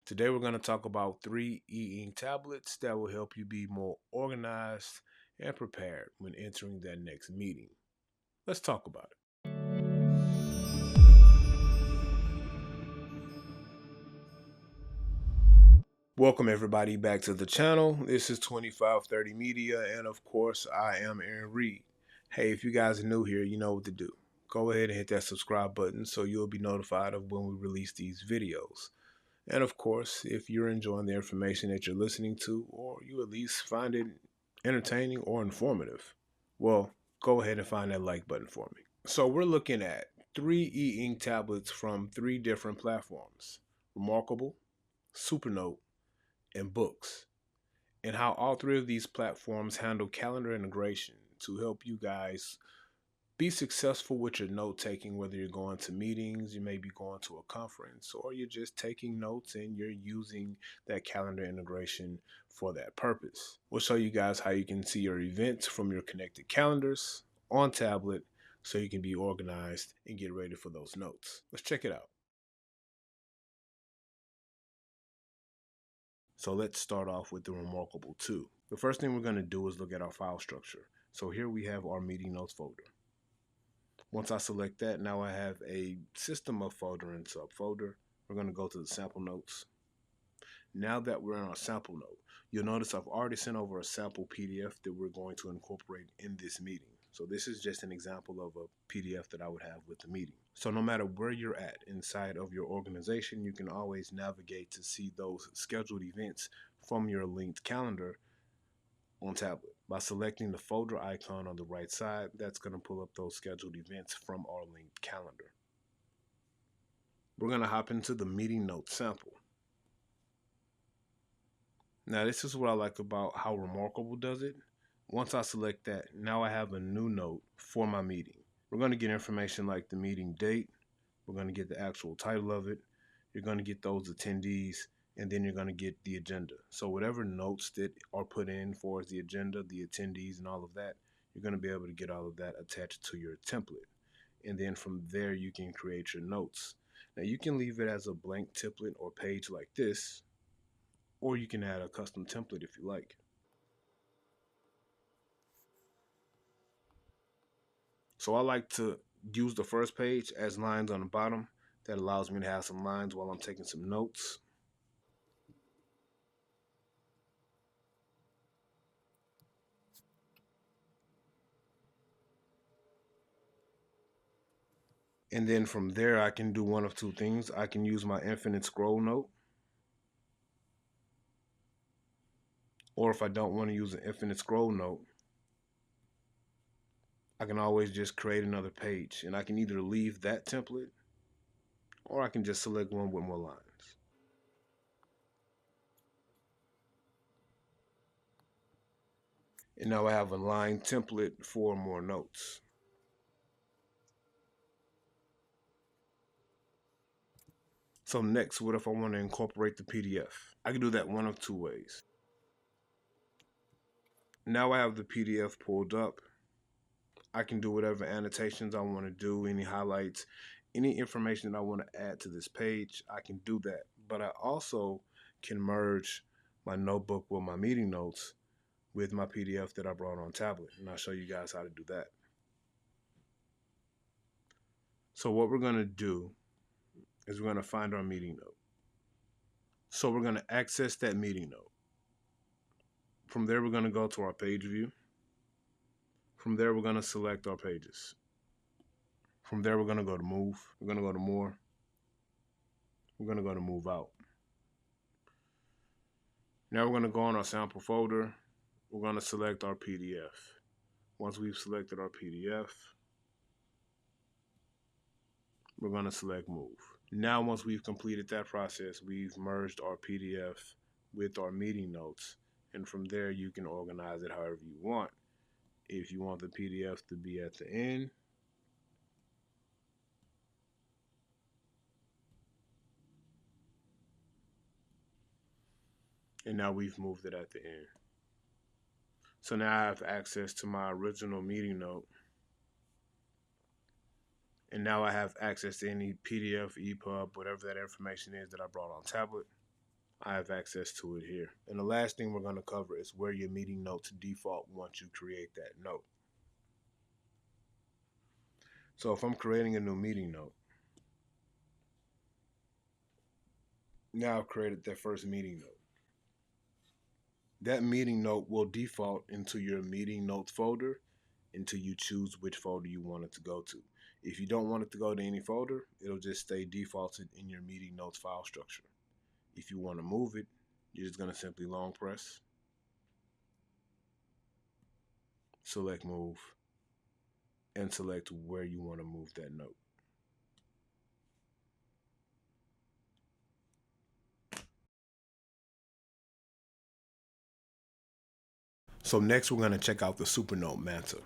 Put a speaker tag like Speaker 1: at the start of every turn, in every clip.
Speaker 1: Today we're going to talk about 3 e-ink tablets that will help you be more organized and prepared when entering that next meeting. Let's talk about it. Welcome everybody back to the channel. This is 2530 Media, and of course I am Aaron Reed. Hey, if you guys are new here, you know what to do. Go ahead and hit that subscribe button so you'll be notified of when we release these videos. And of course, if you're enjoying the information that you're listening to, or you at least find it entertaining or informative, well, go ahead and find that like button for me. So we're looking at 3 e-ink tablets from 3 different platforms: reMarkable, Supernote, and Boox, and how all 3 of these platforms handle calendar integration to help you guys be successful with your note taking, whether you're going to meetings, you may be going to a conference, or you're just taking notes and you're using that calendar integration for that purpose. We'll show you guys how you can see your events from your connected calendars on tablet so you can be organized and get ready for those notes. Let's check it out. So let's start off with the reMarkable 2. The first thing we're going to do is look at our file structure. So here we have our meeting notes folder. Once I select that, now I have a system of folder and subfolder. We're going to go to the sample notes. Now that we're in our sample note, you'll notice I've already sent over a sample PDF that we're going to incorporate in this meeting. So this is just an example of a PDF that I would have with the meeting. So no matter where you're at inside of your organization, you can always navigate to see those scheduled events from your linked calendar on tablet. By selecting the folder icon on the right side, that's going to pull up those scheduled events from our linked calendar. We're going to hop into the meeting note sample. Now this is what I like about how reMarkable does it. Once I select that, now I have a new note for my meeting. We're going to get information like the meeting date. We're going to get the actual title of it. You're going to get those attendees, and then you're going to get the agenda. So whatever notes that are put in for the agenda, the attendees, and all of that, you're going to be able to get all of that attached to your template. And then from there, you can create your notes. Now you can leave it as a blank template or page like this, or you can add a custom template if you like. So I like to use the first page as lines on the bottom. That allows me to have some lines while I'm taking some notes. And then from there, I can do one of two things. I can use my infinite scroll note. Or if I don't want to use an infinite scroll note, I can always just create another page. And I can either leave that template, or I can just select one with more lines. And now I have a line template for more notes. So next, what if I want to incorporate the PDF? I can do that one of two ways. Now I have the PDF pulled up. I can do whatever annotations I want to do, any highlights, any information that I want to add to this page, I can do that. But I also can merge my notebook with my meeting notes with my PDF that I brought on tablet, and I'll show you guys how to do that. So what we're going to do is we're going to find our meeting note. So we're going to access that meeting note. From there, we're going to go to our page view. From there, we're going to select our pages. From there, we're going to go to move. We're going to go to more. We're going to go to move out. Now we're going to go on our sample folder. We're going to select our PDF. Once we've selected our PDF, we're going to select move. Now once we've completed that process, we've merged our PDF with our meeting notes. And from there, you can organize it however you want. If you want the PDF to be at the end, and now we've moved it at the end. So now I have access to my original meeting note. And now I have access to any PDF, EPUB, whatever that information is that I brought on tablet. I have access to it here. And the last thing we're going to cover is where your meeting notes default once you create that note. So if I'm creating a new meeting note, now I've created that first meeting note. That meeting note will default into your meeting notes folder until you choose which folder you want it to go to. If you don't want it to go to any folder, it'll just stay defaulted in your meeting notes file structure. If you want to move it, you're just going to simply long press, select move, and select where you want to move that note. So next we're going to check out the Supernote Manta.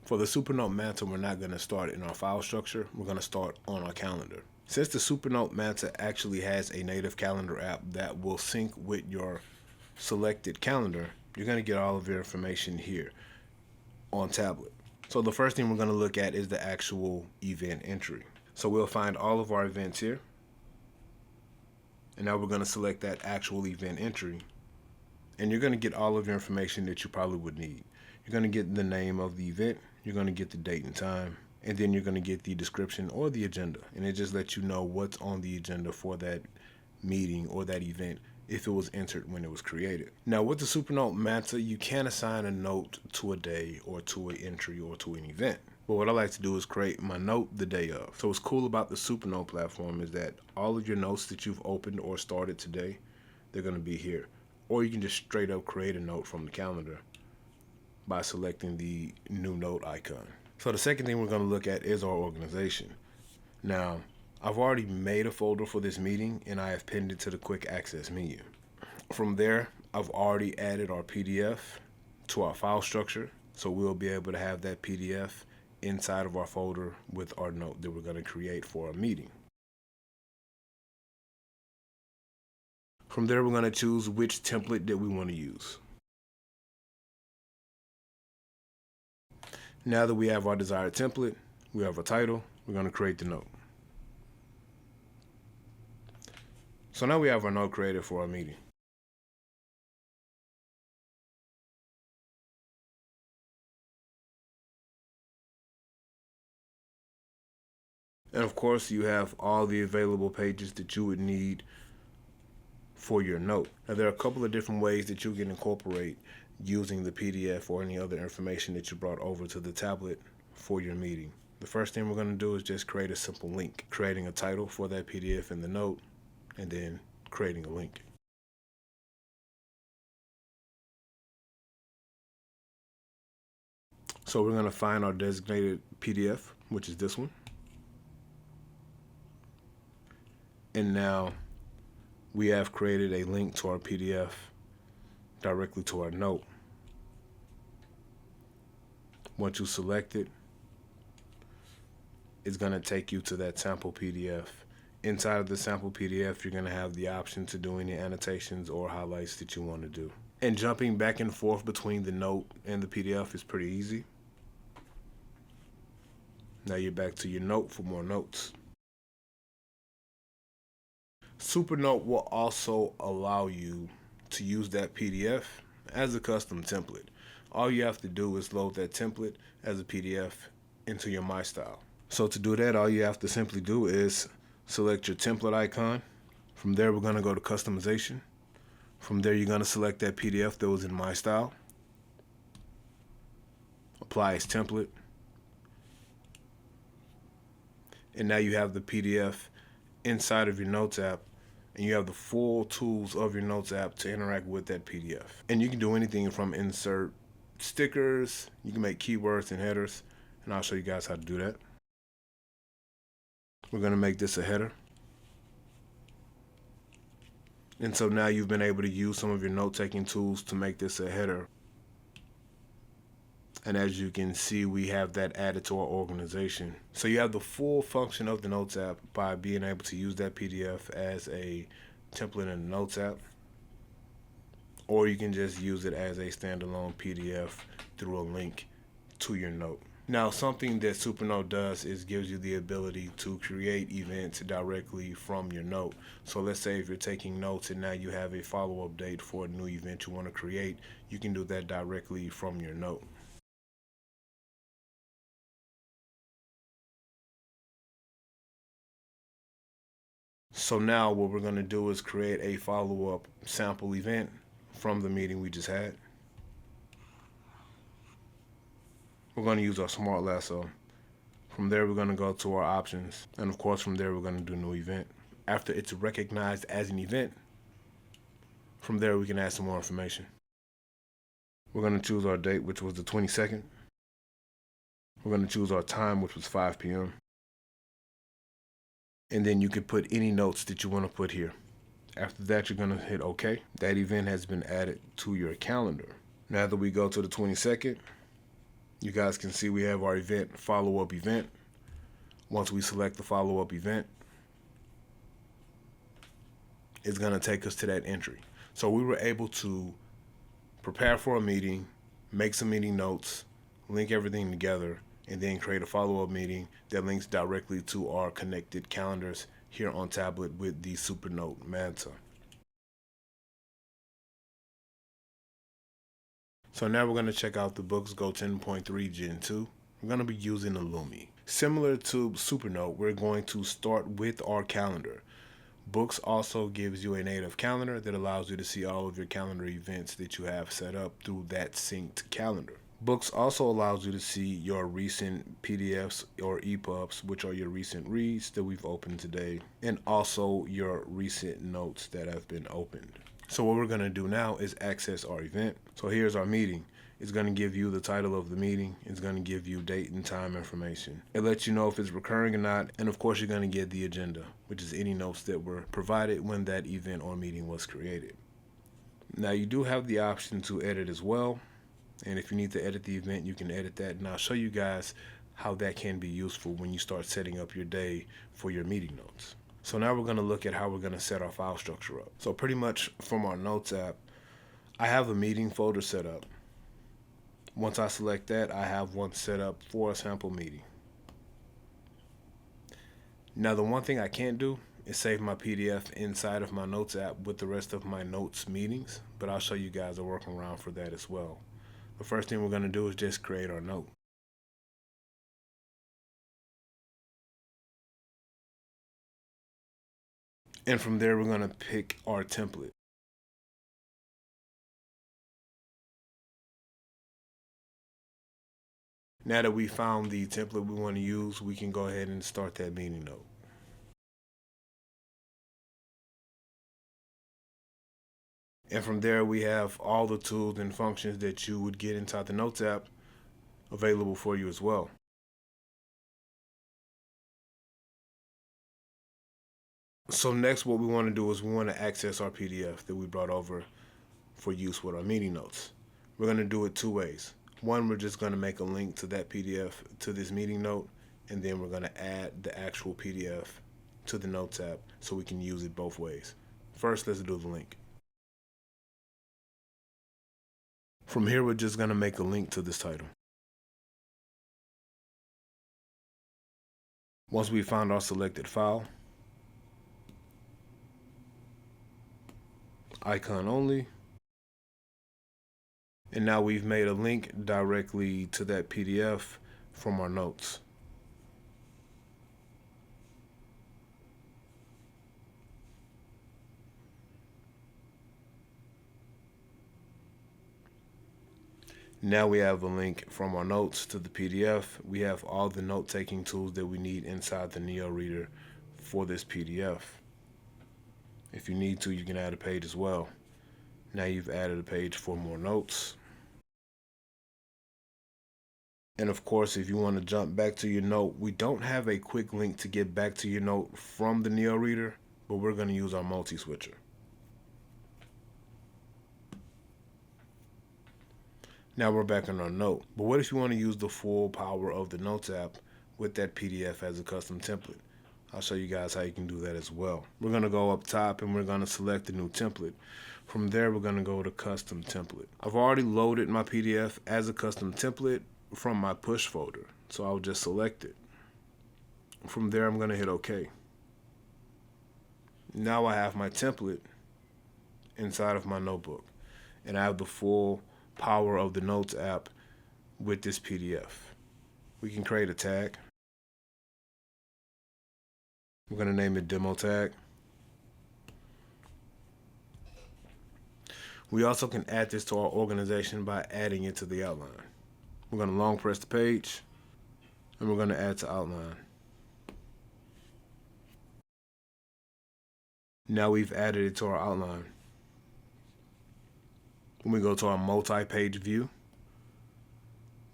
Speaker 1: For the Supernote Manta, we're not going to start in our file structure. We're going to start on our calendar. Since the Supernote Manta actually has a native calendar app that will sync with your selected calendar, you're going to get all of your information here on tablet. So the first thing we're going to look at is the actual event entry. So we'll find all of our events here. And now we're going to select that actual event entry. And you're going to get all of your information that you probably would need. You're going to get the name of the event. You're going to get the date and time. And then you're going to get the description or the agenda. And it just lets you know what's on the agenda for that meeting or that event if it was entered when it was created. Now with the Supernote Manta, you can assign a note to a day or to an entry or to an event. But what I like to do is create my note the day of. So what's cool about the Supernote platform is that all of your notes that you've opened or started today, they're going to be here. Or you can just straight up create a note from the calendar by selecting the new note icon. So the second thing we're going to look at is our organization. Now, I've already made a folder for this meeting and I have pinned it to the quick access menu. From there, I've already added our PDF to our file structure, so we'll be able to have that PDF inside of our folder with our note that we're going to create for our meeting. From there, we're going to choose which template that we want to use. Now that we have our desired template, we have a title, we're going to create the note. So now we have our note created for our meeting. And of course, you have all the available pages that you would need for your note. Now, there are a couple of different ways that you can incorporate using the PDF or any other information that you brought over to the tablet for your meeting. The first thing we're going to do is just create a simple link, creating a title for that PDF in the note, and then creating a link. So we're going to find our designated PDF, which is this one. And now we have created a link to our PDF directly to our note. Once you select it, it's going to take you to that sample PDF. Inside of the sample PDF, you're going to have the option to do any annotations or highlights that you want to do. And jumping back and forth between the note and the PDF is pretty easy. Now you're back to your note for more notes. Supernote will also allow you to use that PDF as a custom template. All you have to do is load that template as a PDF into your My Style. So to do that, all you have to simply do is select your template icon. From there, we're going to go to customization. From there, you're going to select that PDF that was in My Style. Apply as template. And now you have the PDF inside of your Notes app, and you have the full tools of your Notes app to interact with that PDF. And you can do anything from insert stickers, you can make keywords and headers, and I'll show you guys how to do that. We're going to make this a header. And so now you've been able to use some of your note-taking tools to make this a header. And as you can see, we have that added to our organization. So you have the full function of the Notes app by being able to use that PDF as a template in the Notes app. Or you can just use it as a standalone PDF through a link to your note. Now, something that Supernote does is gives you the ability to create events directly from your note. So let's say if you're taking notes and now you have a follow-up date for a new event you want to create, you can do that directly from your note. So now what we're going to do is create a follow-up sample event from the meeting we just had. We're going to use our smart lasso. From there, we're going to go to our options. And of course, from there, we're going to do new event. After it's recognized as an event, from there, we can add some more information. We're going to choose our date, which was the 22nd. We're going to choose our time, which was 5 p.m. And then you can put any notes that you want to put here. After that, you're going to hit OK. That event has been added to your calendar. Now that we go to the 22nd, you guys can see we have our event, follow-up event. Once we select the follow-up event, it's going to take us to that entry. So we were able to prepare for a meeting, make some meeting notes, link everything together, and then create a follow-up meeting that links directly to our connected calendars here on tablet with the Supernote Manta. So now we're going to check out the Boox Go 10.3 Gen 2. We're going to be using a Lumi. Similar to Supernote, we're going to start with our calendar. Boox also gives you a native calendar that allows you to see all of your calendar events that you have set up through that synced calendar. Boox also allows you to see your recent PDFs or EPUBs, which are your recent reads that we've opened today, and also your recent notes that have been opened. So what we're going to do now is access our event. So here's our meeting. It's going to give you the title of the meeting. It's going to give you date and time information. It lets you know if it's recurring or not. And of course, you're going to get the agenda, which is any notes that were provided when that event or meeting was created. Now you do have the option to edit as well. And if you need to edit the event, you can edit that. And I'll show you guys how that can be useful when you start setting up your day for your meeting notes. So now we're going to look at how we're going to set our file structure up. So pretty much from our Notes app, I have a meeting folder set up. Once I select that, I have one set up for a sample meeting. Now the one thing I can't do is save my PDF inside of my Notes app with the rest of my Notes meetings, but I'll show you guys a workaround for that as well. The first thing we're going to do is just create our note. And from there, we're going to pick our template. Now that we found the template we want to use, we can go ahead and start that meeting note. And from there, we have all the tools and functions that you would get inside the Notes app available for you as well. So next, what we want to do is we want to access our PDF that we brought over for use with our meeting notes. We're going to do it two ways. One, we're just going to make a link to that PDF to this meeting note, and then we're going to add the actual PDF to the Notes app so we can use it both ways. First, let's do the link. From here, we're just going to make a link to this title. Once we found our selected file, icon only, and now we've made a link directly to that PDF from our notes. Now we have a link from our notes to the PDF. We have all the note-taking tools that we need inside the Neo Reader for this PDF. If you need to, you can add a page as well. Now you've added a page for more notes. And of course, if you want to jump back to your note, we don't have a quick link to get back to your note from the Neo Reader, but we're going to use our multi-switcher. Now we're back on our note. But what if you want to use the full power of the Notes app with that PDF as a custom template? I'll show you guys how you can do that as well. We're going to go up top and we're going to select the new template. From there, we're going to go to custom template. I've already loaded my PDF as a custom template from my push folder. So I'll just select it. From there, I'm going to hit OK. Now I have my template inside of my notebook, and I have the full power of the Notes app with this PDF. We can create a tag. We're going to name it Demo Tag. We also can add this to our organization by adding it to the outline. We're going to long press the page, and we're going to add to outline. Now we've added it to our outline. When we go to our multi-page view,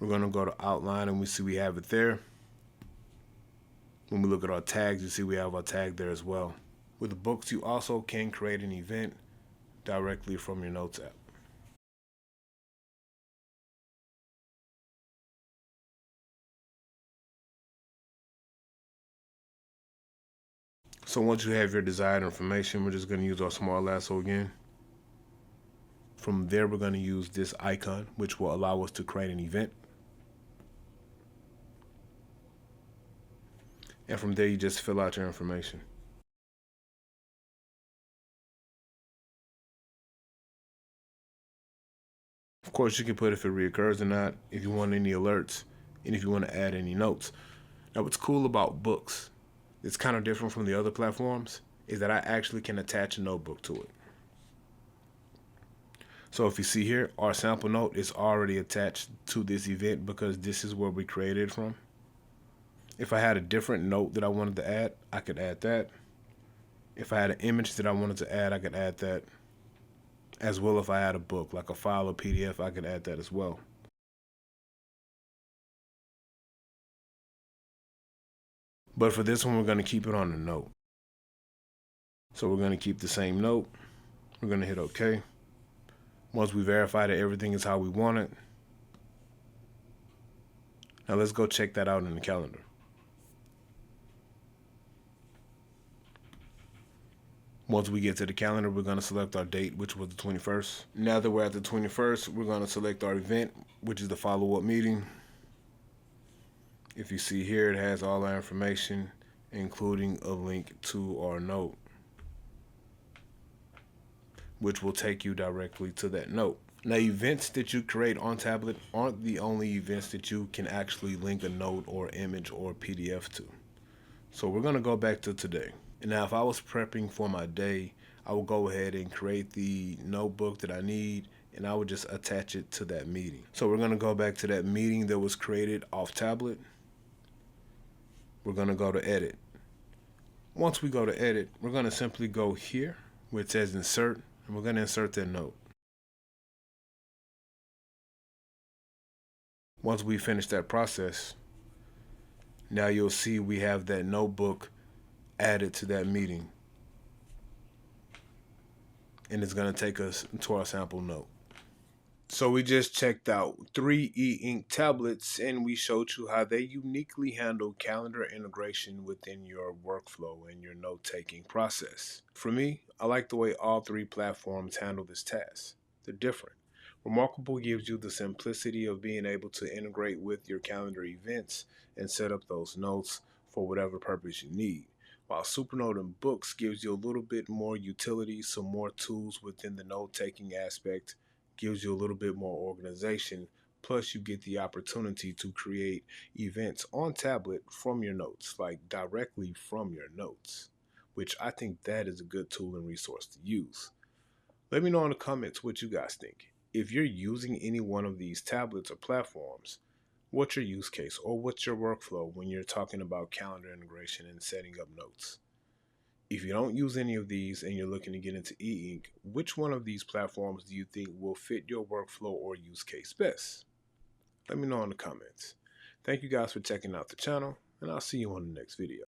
Speaker 1: we're going to go to outline, and we see we have it there. When we look at our tags, you see we have our tag there as well. With the Boox, you also can create an event directly from your Notes app. So once you have your desired information, we're just going to use our small lasso again. From there, we're going to use this icon, which will allow us to create an event. And from there, you just fill out your information. Of course, you can put if it reoccurs or not, if you want any alerts, and if you want to add any notes. Now, what's cool about Boox, it's kind of different from the other platforms, is that I actually can attach a notebook to it. So if you see here, our sample note is already attached to this event because this is where we created it from. If I had a different note that I wanted to add, I could add that. If I had an image that I wanted to add, I could add that. As well, if I had a book, like a file or PDF, I could add that as well. But for this one, we're going to keep it on the note. So we're going to keep the same note. We're going to hit OK. Once we verify that everything is how we want it. Now let's go check that out in the calendar. Once we get to the calendar, we're going to select our date, which was the 21st. Now that we're at the 21st, we're going to select our event, which is the follow-up meeting. If you see here, it has all our information, including a link to our note, which will take you directly to that note. Now, events that you create on tablet aren't the only events that you can actually link a note or image or PDF to. So we're going to go back to today. And now if I was prepping for my day, I will go ahead and create the notebook that I need, and I would just attach it to that meeting. So we're going to go back to that meeting that was created off tablet. We're going to go to edit. Once we go to edit, we're going to simply go here where it says insert, and we're going to insert that note. Once we finish that process, now you'll see we have that notebook added to that meeting. And it's going to take us to our sample note. So we just checked out 3 e-ink tablets, and we showed you how they uniquely handle calendar integration within your workflow and your note-taking process. For me, I like the way all 3 platforms handle this task. They're different. reMarkable gives you the simplicity of being able to integrate with your calendar events and set up those notes for whatever purpose you need. While Supernote and Boox gives you a little bit more utility, some more tools within the note-taking aspect, gives you a little bit more organization, plus you get the opportunity to create events on tablet from your notes, like directly from your notes, which I think that is a good tool and resource to use. Let me know in the comments what you guys think. If you're using any one of these tablets or platforms, what's your use case or what's your workflow when you're talking about calendar integration and setting up notes? If you don't use any of these and you're looking to get into e-ink, which one of these platforms do you think will fit your workflow or use case best? Let me know in the comments. Thank you guys for checking out the channel, and I'll see you on the next video.